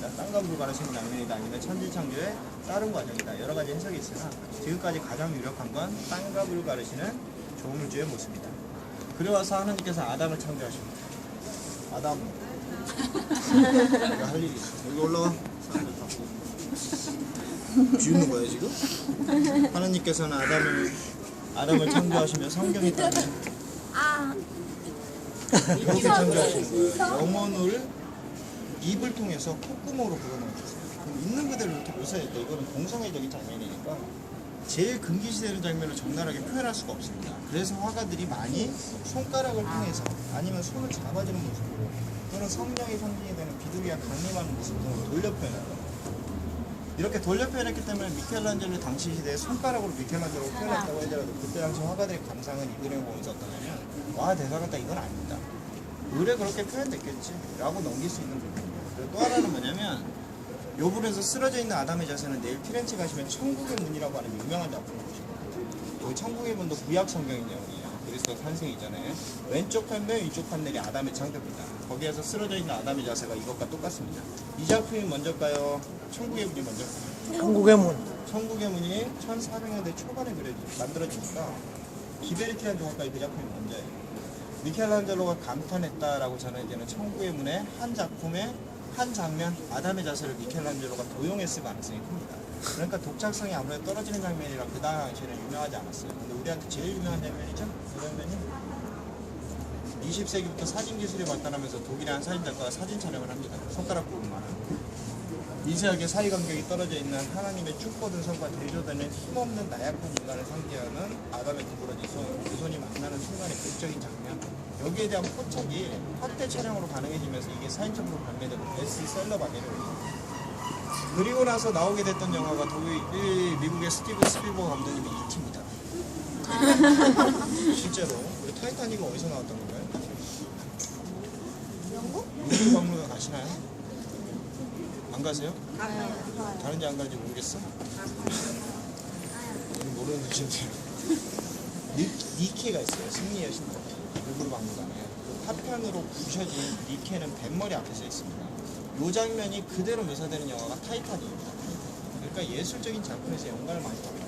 장면이다, 땅과 불을 가르치는 장면이다, 아니면 천지창조의 다른 과정이다, 여러 가지 해석이 있으나 지금까지 가장 유력한 건 땅과 불을 가르치는 조물주의 모습이다. 그래와서 하나님께서 아담을 창조하십니다. 아담, 내가 할 일이 있어. 여기 올라와. 사람들 다 보고. 비웃는 거야 지금? 하나님께서는 아담을 창조하시며 성경에 따르면 이렇게 창조하시는 거예요. 영혼을 입을 통해서 콧구멍으로 불어넣으셨어요. 그럼 있는 그대로 이렇게 묘사했다. 이거는 동성애적인 장면이니까 제일 금기시되는 장면을 적나라하게 표현할 수가 없습니다. 그래서 화가들이 많이 손가락을 통해서 아니면 손을 잡아주는 모습으로 또는 성령의 상징이 되는 비둘기가 강림하는 모습으로 돌려 표현합니다. 이렇게 돌려 표현했기 때문에 미켈란젤로 당시 시대에 손가락으로 미켈란젤로 표현했다고 하더라도 그때 당시 화가들의 감상은 이 그림을 보면서 어떠냐면 와 대단하다, 이건 아닙니다. 의뢰 그렇게 표현됐겠지 라고 넘길 수 있는 부분입니다. 그리고 또 하나는 뭐냐면 이 부분에서 쓰러져 있는 아담의 자세는 내일 피렌체 가시면 천국의 문이라고 하는 유명한 작품이거든요. 여기 천국의 문도 구약 성경의 내용이에요. 그리스도 탄생이잖아요. 왼쪽 판매, 위쪽 판넬이 아담의 창조입니다. 거기에서 쓰러져 있는 아담의 자세가 이것과 똑같습니다. 이 작품이 먼저일까요? 천국의 문이 먼저일까요? 천국의 문. 천국의 문이 1400년대 초반에 만들어지니까 기베르티안 조각가의 그 작품이 먼저예요. 미켈란젤로가 감탄했다라고 전해지는 천국의 문의 한 작품의 한 장면, 아담의 자세를 미켈란젤로가 도용했을 가능성이 큽니다. 그러니까 독창성이 아무래도 떨어지는 장면이라 그 당시에는 유명하지 않았어요. 근데 우리한테 제일 유명한 장면이죠? 그 장면이 20세기부터 사진 기술이 발달하면서 독일의 한 사진작가가 사진 촬영을 합니다. 손가락 부분만. 미세하게 사이간격이 떨어져 있는 하나님의 쭉 뻗은 손과 대조되는 힘없는 나약한 인간을 상징하는 아담의 구부러진 손, 그 손이 만나는 순간의 극적인 장면. 여기에 대한 포착이 확대 촬영으로 가능해지면서 이게 사인첩으로 발매되고 베스트셀러가 되려고. 그리고 나서 나오게 됐던 영화가 미국의 스티븐 스필버그 감독님의 E.T.입니다. 실제로 우리 타이타닉은 어디서 나왔던 건가요? 영국? 우주 박물관 가시나요? 안 가세요? 다른지 안 가는지 모르겠어? 모르는 분인데요. 니케가 있어요. 승리의 신부. 우주 박물관이에요. 그 파편으로 부셔진 니케는 뱃머리 앞에 서 있습니다. 이 장면이 그대로 묘사되는 영화가 타이타닉입니다. 그러니까 예술적인 작품에서 영감을 많이 받아요.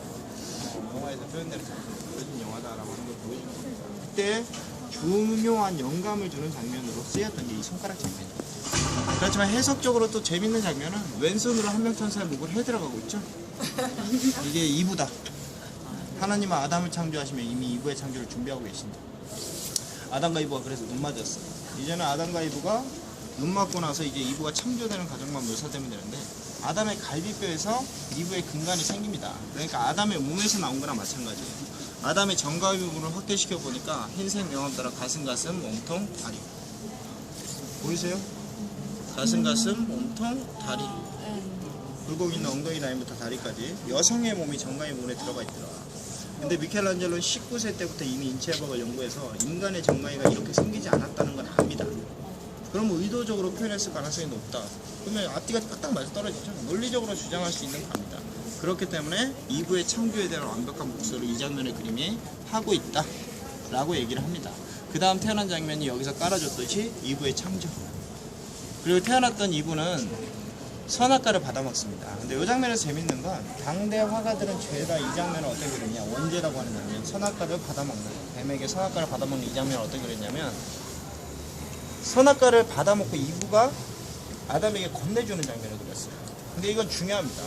영화에서 표현되는 작품을 보여준 영화다라고 하는 걸 보여준 겁니다. 그때 중요한 영감을 주는 장면으로 쓰였던 게 이 손가락 장면입니다. 그렇지만 해석적으로 또 재밌는 장면은 왼손으로 한명천사의 목을 해들어가고 있죠. 이게 2부다. 하나님은 아담을 창조하시며 이미 2부의 창조를 준비하고 계신다. 아담과 이브가 그래서 눈 맞았어요. 이제는 아담과 이브가 눈 맞고 나서 이제 이브가 창조되는 과정만 묘사되면 되는데 아담의 갈비뼈에서 이브의 근간이 생깁니다. 그러니까 아담의 몸에서 나온 거랑 마찬가지예요. 아담의 정가위 부분을 확대시켜 보니까 흰색 명암 따라 가슴, 몸통, 다리. 보이세요? 가슴, 몸통, 다리. 굴곡 있는 엉덩이 라인부터 다리까지 여성의 몸이 정가위 부분에 들어가 있더라. 근데 미켈란젤로는 19세 때부터 이미 인체 해박을 연구해서 인간의 정가위가 이렇게 생기지 않았다는 걸 압니다. 그럼 의도적으로 표현했을 가능성이 높다. 그러면 앞뒤가 딱딱 맞아 떨어지죠. 논리적으로 주장할 수 있는 겁니다. 그렇기 때문에 2부의 창조에 대한 완벽한 복수를 이 장면의 그림이 하고 있다 라고 얘기를 합니다. 그 다음 태어난 장면이 여기서 깔아줬듯이 2부의 창조. 그리고 태어났던 2부는 선악과를 받아먹습니다. 근데 이 장면에서 재밌는 건 당대 화가들은 죄다 이 장면을 어떻게 그렸냐, 원죄라고 하는 장면, 선악과를 받아먹는, 뱀에게 선악과를 받아먹는 이 장면을 어떻게 그렸냐면 선악과를 받아먹고 이브가 아담에게 건네주는 장면을 그렸어요. 근데 이건 중요합니다.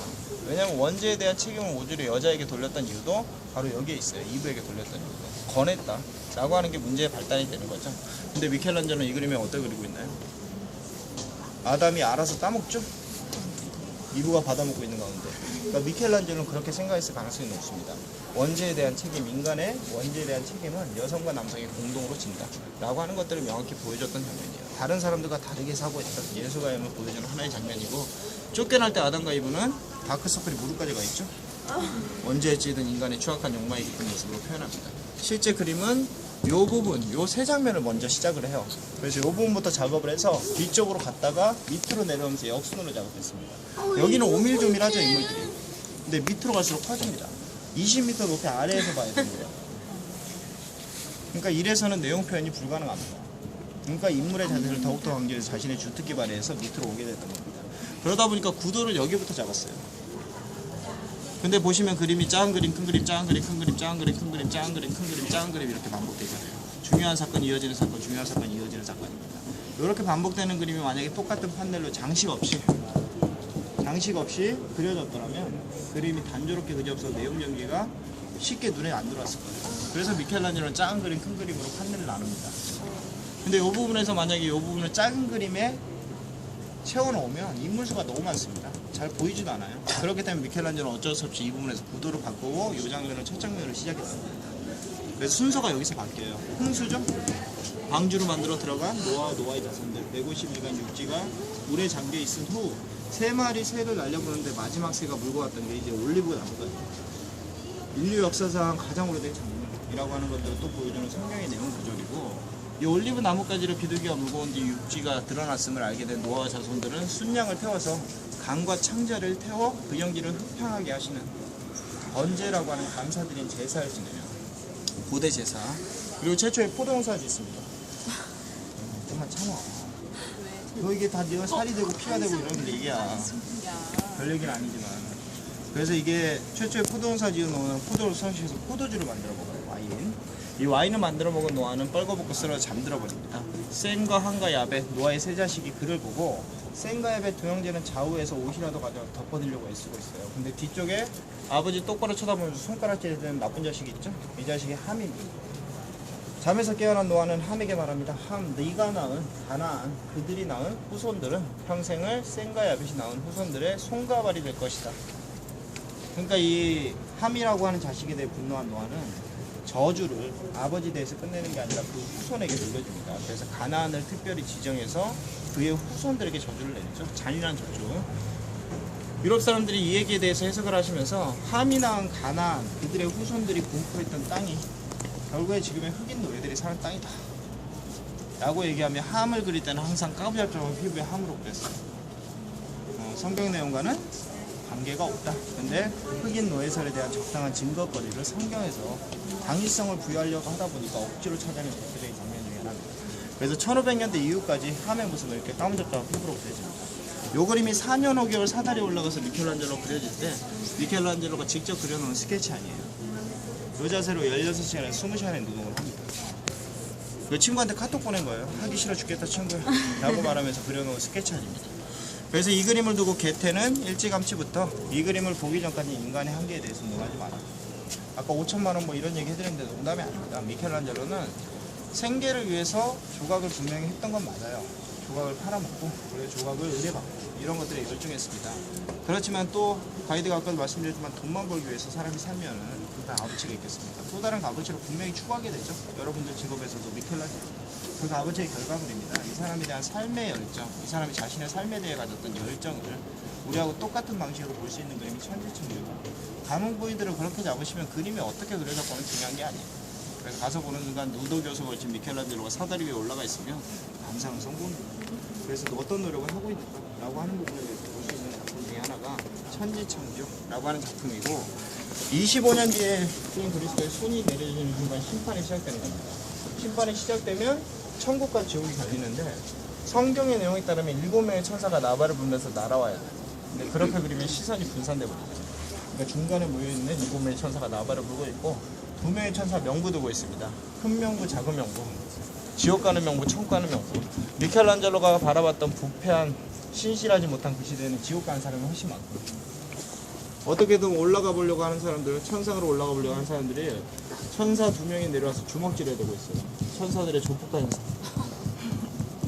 왜냐하면 원죄에 대한 책임을 오히려 여자에게 돌렸던 이유도 바로 여기에 있어요. 이브에게 돌렸던 이유도. 권했다 라고 하는 게 문제의 발단이 되는 거죠. 근데 미켈란젤로는 이 그림에 어떻게 그리고 있나요? 아담이 알아서 따먹죠? 이브가 받아먹고 있는 가운데. 그러니까 미켈란젤로는 그렇게 생각했을 가능성이 높습니다. 원죄에 대한 책임, 인간의 원죄에 대한 책임은 여성과 남성이 공동으로 진다 라고 하는 것들을 명확히 보여줬던 장면이에요. 다른 사람들과 다르게 사고했던 예수가임을 보여주는 하나의 장면이고, 쫓겨날 때 아담과 이브는 다크서클이 무릎까지 가 있죠. 원죄에 찌든 인간의 추악한 욕망의 깊은 모습으로 표현합니다. 실제 그림은 요 부분, 요 세 장면을 먼저 시작을 해요. 그래서 요 부분부터 작업을 해서 뒤쪽으로 갔다가 밑으로 내려오면서 역순으로 작업했습니다. 여기는 오밀조밀하죠, 인물들이. 근데 밑으로 갈수록 커집니다. 20m 높이 아래에서 봐야 되고요. 그러니까 이래서는 내용 표현이 불가능합니다. 그러니까 인물의 자세를 더욱더 강조해서 자신의 주특기 발휘해서 밑으로 오게 됐던 겁니다. 그러다 보니까 구도를 여기부터 잡았어요. 근데 보시면 그림이 작은 그림, 큰 그림, 작은 그림, 큰 그림, 작은 그림, 큰 그림, 작은 그림, 큰 그림, 작은 그림 이렇게 반복되잖아요. 중요한 사건 이어지는 사건, 중요한 사건 이어지는 사건입니다. 이렇게 반복되는 그림이 만약에 똑같은 판넬로 장식 없이 그려졌더라면 그림이 단조롭게 그려서 내용 연기가 쉽게 눈에 안 들어왔을 거예요. 그래서 미켈란젤로는 작은 그림, 큰 그림으로 판넬을 나눕니다. 근데 이 부분에서 만약에 이 부분을 작은 그림에 채워놓으면 인물수가 너무 많습니다. 잘 보이지도 않아요. 그렇기 때문에 미켈란젤로는 어쩔 수 없이 이 부분에서 구도를 바꾸고 이 장면을 첫 장면으로 시작했습니다. 그래서 순서가 여기서 바뀌어요. 홍수죠? 방주로 만들어 들어간 노아의 자손들 150일간 육지가 물에 잠겨 있은 후 세 마리 새를 날려보는데 마지막 새가 물고 왔던 게 이제 올리브 나무거든요. 인류 역사상 가장 오래된 장면이라고 하는 것들을 또 보여주는 성경의 내용 구절이고, 이 올리브 나무까지를 비둘기가 물고 온 뒤 육지가 드러났음을 알게 된 노아와 자손들은 순양을 태워서 강과 창자를 태워 그 연기를 흡향하게 하시는 번제라고 하는 감사드린 제사를 지내요. 고대 제사. 그리고 최초의 포도농사를 짓습니다. 좀만 참아. 너 이게 다 네가 살이 되고 피가 되고 이런 얘기야. 별 얘기는 아니지만. 그래서 이게 최초의 포도농사 지은 노아는 포도를 섭취해서 포도주를 만들어 먹어요. 와인. 이 와인을 만들어 먹은 노아는 뻘거벗고 쓰러져 잠들어 버립니다. 셈과 함과 야벳, 노아의 세 자식이 그를 보고 셈과 야벳 두 형제는 좌우에서 옷이라도 가져 덮어드리려고 애쓰고 있어요. 근데 뒤쪽에 아버지 똑바로 쳐다보면서 손가락질을 드는 나쁜 자식이 있죠? 이 자식이 함입니다. 잠에서 깨어난 노아는 함에게 말합니다. 함, 네가 낳은 가나안, 그들이 낳은 후손들은 평생을 셈과 야벳이 낳은 후손들의 손과 발이 될 것이다. 그러니까 이 함이라고 하는 자식에 대해 분노한 노아는 저주를 아버지 대해서 끝내는 게 아니라 그 후손에게 돌려줍니다. 그래서 가나안을 특별히 지정해서 그의 후손들에게 저주를 내리죠. 잔인한 저주. 유럽 사람들이 이 얘기에 대해서 해석을 하시면서 함이 낳은 가나안, 그들의 후손들이 분포했던 땅이 결국에 지금의 흑인 노예들이 사는 땅이다 라고 얘기하며 함을 그릴 때는 항상 까부잡잡한 피부의 함으로 그렸어요. 성경 내용과는 관계가 없다. 근데 흑인 노예설에 대한 적당한 증거거리를 성경에서 당위성을 부여하려고 하다 보니까 억지로 찾아낸 대표적인 장면 중에 하나입니다. 그래서 1500년대 이후까지 함의 모습을 이렇게 까무잡잡한 피부로 그려집니다. 요 그림이 4년 5개월 사다리에 올라가서 미켈란젤로 그려질 때 미켈란젤로가 직접 그려놓은 스케치 아니에요. 그 자세로 16시간에 20시간의 노동을 합니다. 그 친구한테 카톡 보낸 거예요. 하기 싫어 죽겠다 친구야 라고 말하면서 그려놓은 스케치 아닙니다. 그래서 이 그림을 두고 게테는 일찌감치부터 이 그림을 보기 전까지 인간의 한계에 대해서 논하지 마라. 아까 5천만원 뭐 이런 얘기 해드렸는데 농담이 아닙니다. 미켈란젤로는 생계를 위해서 조각을 분명히 했던 건 맞아요. 조각을 팔아먹고 그리고 조각을 의뢰받고 이런 것들에 열중했습니다. 그렇지만 또 가이드가 아까도 말씀드렸지만 돈만 벌기 위해서 사람이 살면은 그 값어치가 있겠습니까? 또 다른 값어치를 분명히 추구하게 되죠. 여러분들 직업에서도 미켈란젤로 그 값어치의 결과물입니다. 이 사람에 대한 삶의 열정, 이 사람이 자신의 삶에 대해 가졌던 열정을 우리하고 똑같은 방식으로 볼 수 있는 그림이 천지창조고, 감흥 포인트를 그렇게 잡으시면 그림이 어떻게 그려졌거나 중요한 게 아니에요. 그래서 가서 보는 순간 누도 교수가 지금 미켈란젤로가 사다리 위에 올라가 있으면 감상은 성공입니다. 그래서 어떤 노력을 하고 있는가라고 하는 부분에 대해서 볼 수 있는 작품 중에 하나가 천지창조라고 하는 작품이고, 25년 뒤에 주인 그리스도의 손이 내려지는 순간 심판이 시작되는 겁니다. 심판이 시작되면 천국과 지옥이 갈리는데 성경의 내용에 따르면 7명의 천사가 나발을 불면서 날아와야 돼요. 근데 그렇게 그리면 시선이 분산돼 버리죠. 그러니까 중간에 모여있는 7명의 천사가 나발을 불고 있고 2명의 천사 명부 두고 있습니다. 큰 명부, 작은 명부, 지옥 가는 명부, 천국 가는 명부. 미켈란젤로가 바라봤던 부패한 신실하지 못한 그 시대에는 지옥 가는 사람이 훨씬 많고, 어떻게든 올라가 보려고 하는 사람들, 천상으로 올라가 보려고 하는 사람들이 천사 2명이 내려와서 주먹질해야 되고 있어요. 천사들의 조폭 행사.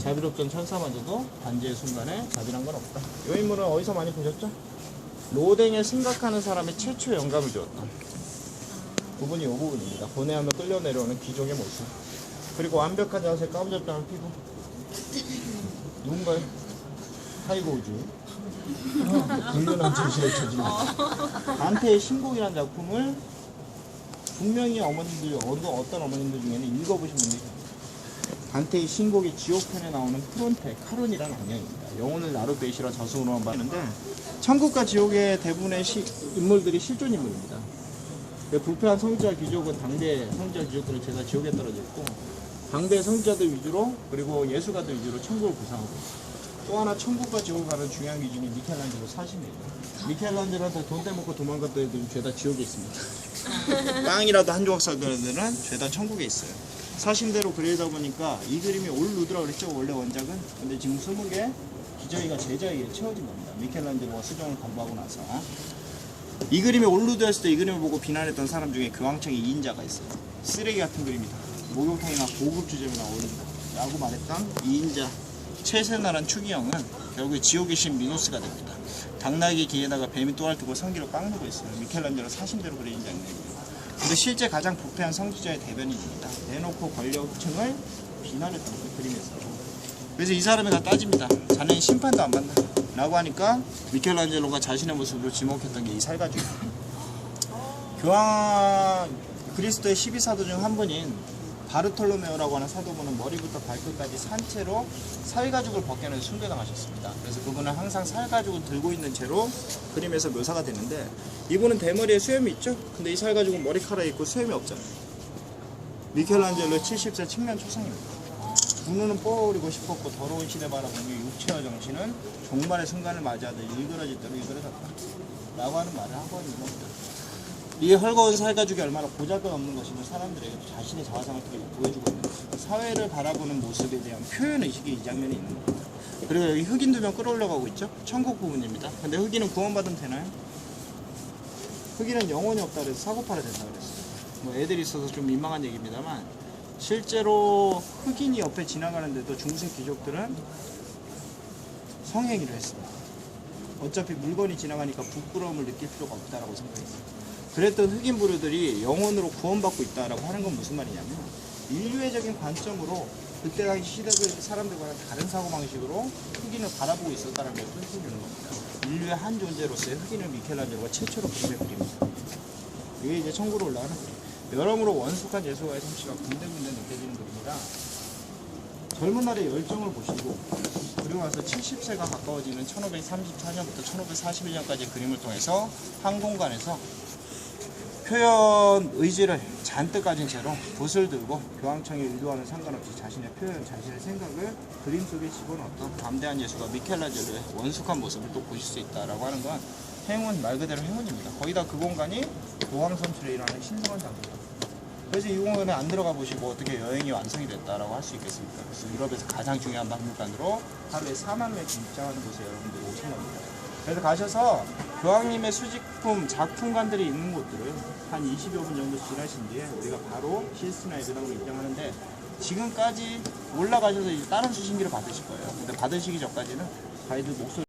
자비롭던 천사마저도 반지의 순간에 자비란 건 없다. 이 인물은 어디서 많이 보셨죠? 로댕에 생각하는 사람의 최초의 영감을 주었다. 부분이 이 부분입니다. 고뇌하며 끌려 내려오는 귀족의 모습. 그리고 완벽한 자세, 까무잡잡한 피부. 누군가요? 타이거 우즈. 불륜한 진실을 저지른 단테의 신곡이라는 작품을 분명히 어머님들, 어떤 어머님들 중에는 읽어보신 분들이 있습니다. 단테의 신곡의 지옥편에 나오는 프론테, 카론이라는 악령입니다. 영혼을 나로 빼시라 저승으로만 봤는데 천국과 지옥의 대부분의 인물들이 실존 인물입니다. 부패한 성지와 귀족은 당대 성지와 귀족들은 제가 지옥에 떨어져 있고, 당대 성지자들 위주로 그리고 예수가들 위주로 천국을 구상하고 있습니다. 또 하나 천국과 지옥을 가는 중요한 기준이 미켈란젤로 사심이에요. 미켈란젤로한테 돈 떼먹고 도망갔던 애들은 죄다 지옥에 있습니다. 빵이라도 한 조각 사던 애들은 죄다 천국에 있어요. 사심대로 그리다 보니까 이 그림이 올 루드라고 그랬죠, 원래 원작은. 근데 지금 20개 기저귀가 제자에게 채워진 겁니다. 미켈란젤로가 수정을 공부하고 나서. 이 그림이 올 루드였을 때 이 그림을 보고 비난했던 사람 중에 교황청의 2인자가 있어요. 쓰레기 같은 그림이다. 목욕탕이나 고급 주점이나 어울린다 라고 말했던 2인자 최세나란 추기형은 결국 지옥의 신 미노스가 됩니다. 당나귀 귀에다가 뱀이 또알 뜨고 성기로 깎는 있어요. 미켈란젤로 사심대로 그려진 장면이에요. 근데 실제 가장 부패한 성직자의 대변인입니다. 대놓고 권력층을 비난했던 거예요, 그림에서. 그래서 이 사람이 다 따집니다. 자네는 심판도 안 받는다 라고 하니까 미켈란젤로가 자신의 모습으로 지목했던 게 이 살가죽이에요. 교황 그리스도의 12사도 중 한 분인 바르톨로메오라고 하는 사도분은 머리부터 발끝까지 산채로 살가죽을 벗겨내서 순교당하셨습니다. 그래서 그분은 항상 살가죽을 들고 있는 채로 그림에서 묘사가 되는데, 이분은 대머리에 수염이 있죠? 근데 이 살가죽은 머리카락이 있고 수염이 없잖아요. 미켈란젤로의 70세 측면 초상입니다. 두 눈은 뻐어리고 싶었고 더러운 시대 바라보며 육체와 정신은 종말의 순간을 맞이하듯 일그러질 대로 일그러졌다 라고 하는 말을 하고 있는 겁니다. 이 헐거운 살가죽이 얼마나 보잘것없는 것인지 사람들에게 자신의 자화상을 보여주고 있는 것입니다. 사회를 바라보는 모습에 대한 표현의식이 이 장면에 있는 겁니다. 그리고 여기 흑인 2명 끌어올려가고 있죠? 천국 부분입니다. 근데 흑인은 구원받으면 되나요? 흑인은 영혼이 없다 그래서 사고팔이 된다 그랬어요. 뭐 애들이 있어서 좀 민망한 얘기입니다만, 실제로 흑인이 옆에 지나가는데도 중세 귀족들은 성행위를 했습니다. 어차피 물건이 지나가니까 부끄러움을 느낄 필요가 없다라고 생각했어요. 그랬던 흑인 부류들이 영혼으로 구원받고 있다라고 하는 건 무슨 말이냐면, 인류애적인 관점으로 그때 당시 시대 사람들과는 다른 사고방식으로 흑인을 바라보고 있었다는 걸 설명해 주는 겁니다. 인류의 한 존재로서의 흑인을 미켈란젤로가 최초로 그림에 그립니다. 이게 이제 천국으로 올라가는 그림. 여러모로 원숙한 예술가의 솜씨가 군데군데 느껴지는 그림이라 젊은 날의 열정을 보시고, 그리고 나서 70세가 가까워지는 1534년부터 1541년까지 그림을 통해서 한 공간에서 표현 의지를 잔뜩 가진 채로 붓을 들고 교황청의 의도와는 상관없이 자신의 표현, 자신의 생각을 그림 속에 집어넣었던 담대한 예술가 미켈란젤로의 원숙한 모습을 또 보실 수 있다라고 하는 건 행운, 말 그대로 행운입니다. 거의 다 그 공간이 도왕선출에 일하는 신성한 장소입니다. 그래서 이 공간에 안 들어가 보시고 어떻게 여행이 완성이 됐다라고 할 수 있겠습니까? 그래서 유럽에서 가장 중요한 박물관으로 하루에 4만 명이 입장하는 곳에 여러분들이 오신 겁니다. 그래서 가셔서 교황님의 수집품, 작품관들이 있는 곳들을 한 20여 분 정도 지나신 뒤에 우리가 바로 시스티나 에베당으로 입장하는데, 지금까지 올라가셔서 이제 다른 수신기를 받으실 거예요. 근데 받으시기 전까지는 가이드 목소리